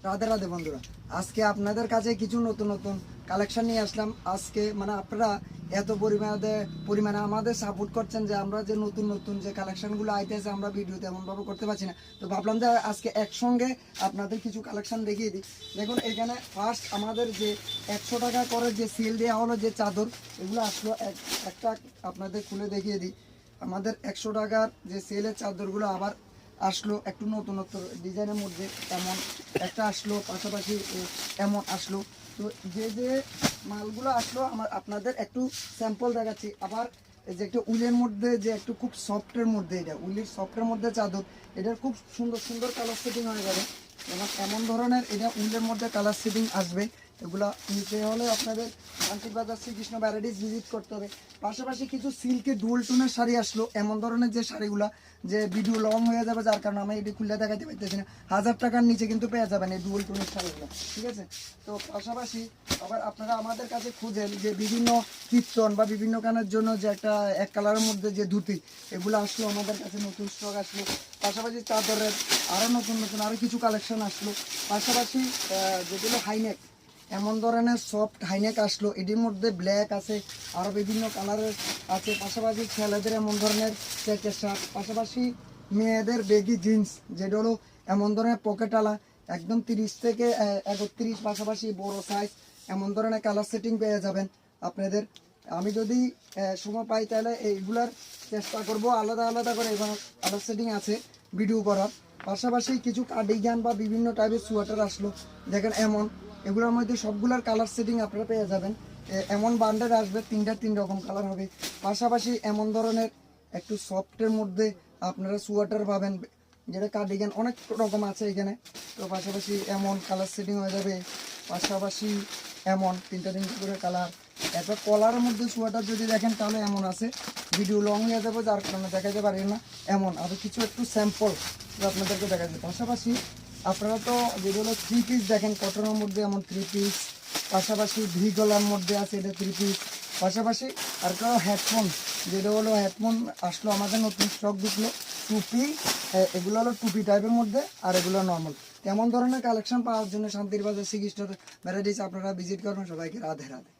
রাধে রাধে বন্ধুরা, আজকে আপনাদের কাছে কিছু নতুন নতুন কালেকশন নিয়ে আসলাম। আজকে মানে আপনারা এত পরিমাণে আমাদের সাপোর্ট করছেন যে আমরা যে নতুন নতুন যে কালেকশনগুলো আইতেছে আমরা ভিডিওতে এমনভাবে করতে পারছি না। তো ভাবলাম যে আজকে একসঙ্গে আপনাদের কিছু কালেকশন দেখিয়ে দিই। দেখুন এখানে ফার্স্ট আমাদের যে 100 টাকা করে যে সেল দেওয়া হলো যে চাদর, এগুলো আসলো একটা আপনাদের খুলে দেখিয়ে দিই। আমাদের 100 টাকার যে সেলের চাদরগুলো আবার আসলো একটু নতুনত্ব ডিজাইনের মধ্যে, এমন একটা আসলো, পাশাপাশি এমন আসলো। তো যে যে মালগুলো আসলো আমার আপনাদের একটু স্যাম্পল দেখাচ্ছি। আবার যে একটা উলের মধ্যে যে একটু খুব সফটের মধ্যে, এটা উলের সফটের মধ্যে চাদর, এটার খুব সুন্দর সুন্দর কালার সেটিং হয়ে যাবে। এবং এমন ধরনের এটা উলের মধ্যে কালার সেটিং আসবে। এগুলো নিতে হলে আপনাদের আন্টিক বাজার শ্রীকৃষ্ণ ভ্যারাইটিস ভিজিট করতে হবে। পাশাপাশি কিছু সিল্কের ডুয়াল টোনের শাড়ি আসলো, এমন ধরনের যে শাড়িগুলো যে ভিডিও লং হয়ে যাবে, যার কারণে আমি এটি খুলে দেখাতে পারতেছি না। 1000 টাকার নিচে কিন্তু পেয়ে যাবেন এই ডুয়াল টোনের শাড়িগুলো, ঠিক আছে। তো পাশাপাশি আবার আপনারা আমাদের কাছে খুঁজেন যে বিভিন্ন কীর্তন বা বিভিন্ন গানের জন্য যে একটা এক কালারের মধ্যে যে ধুতি, এগুলো আসলো আমাদের কাছে, নতুন স্টক আসলো। পাশাপাশি চাদরের আরও নতুন নতুন আরও কিছু কালেকশন আসলো। পাশাপাশি যেগুলো হাইনেক, এমন ধরনের সফট হাইনেক আসলো, এটির মধ্যে ব্ল্যাক আছে, আরও বিভিন্ন কালারের আছে। পাশাপাশি ছেলেদের এমন ধরনের চেকের শার্ট, পাশাপাশি মেয়েদের বেগি জিন্স, যেটা হলো এমন ধরনের পকেটওয়ালা একদম 30 থেকে 31, পাশাপাশি বড় সাইজ, এমন ধরনের কালার সেটিং পেয়ে যাবেন আপনাদের। আমি যদি সময় পাই তাহলে এইগুলার চেষ্টা করব আলাদা আলাদা করে, এবং কালার সেটিং আছে ভিডিও করার। পাশাপাশি কিছু কার্ডিগান বা বিভিন্ন টাইপের সোয়েটার আসলো, দেখেন এমন, এগুলোর মধ্যে সবগুলোর কালার সেটিং আপনারা পেয়ে যাবেন। এমন বান্ডেল আসবে, তিন রকম কালার হবে। পাশাপাশি এমন ধরনের একটু সফটের মধ্যে আপনারা সোয়েটার পাবেন, যেটা কার্ডিগান অনেক রকম আছে এখানে। তো পাশাপাশি এমন কালার সেটিং হয়ে যাবে। পাশাপাশি এমন তিনটা করে কালার। এরপর কলারের মধ্যে সোয়েটার যদি দেখেন তাহলে এমন আছে, ভিডিও লং হয়ে যাবে যার কারণে দেখাতে পারি না। এমন আরও কিছু একটু স্যাম্পল আপনাদেরকে দেখা যায়। পাশাপাশি আপনারা তো যেগুলো 3 পিস দেখেন কটনের মধ্যে, এমন 3 পিস। পাশাপাশি ভি গলার মধ্যে আছে, এটা 3 পিস। পাশাপাশি আর একটা হেডফোন, যেটা হলো হেডফোন আসলো আমাদের নতুন স্টক ঢুকলো, টুপি, এগুলো হলো টুপি টাইপের মধ্যে, আর এগুলো নর্মাল। কেমন ধরনের কালেকশন পাওয়ার জন্য শান্তির বাজার শ্রীকৃষ্ণ ভ্যারাইটিস আপনারা ভিজিট করবেন। সবাইকে রাধে রাধে।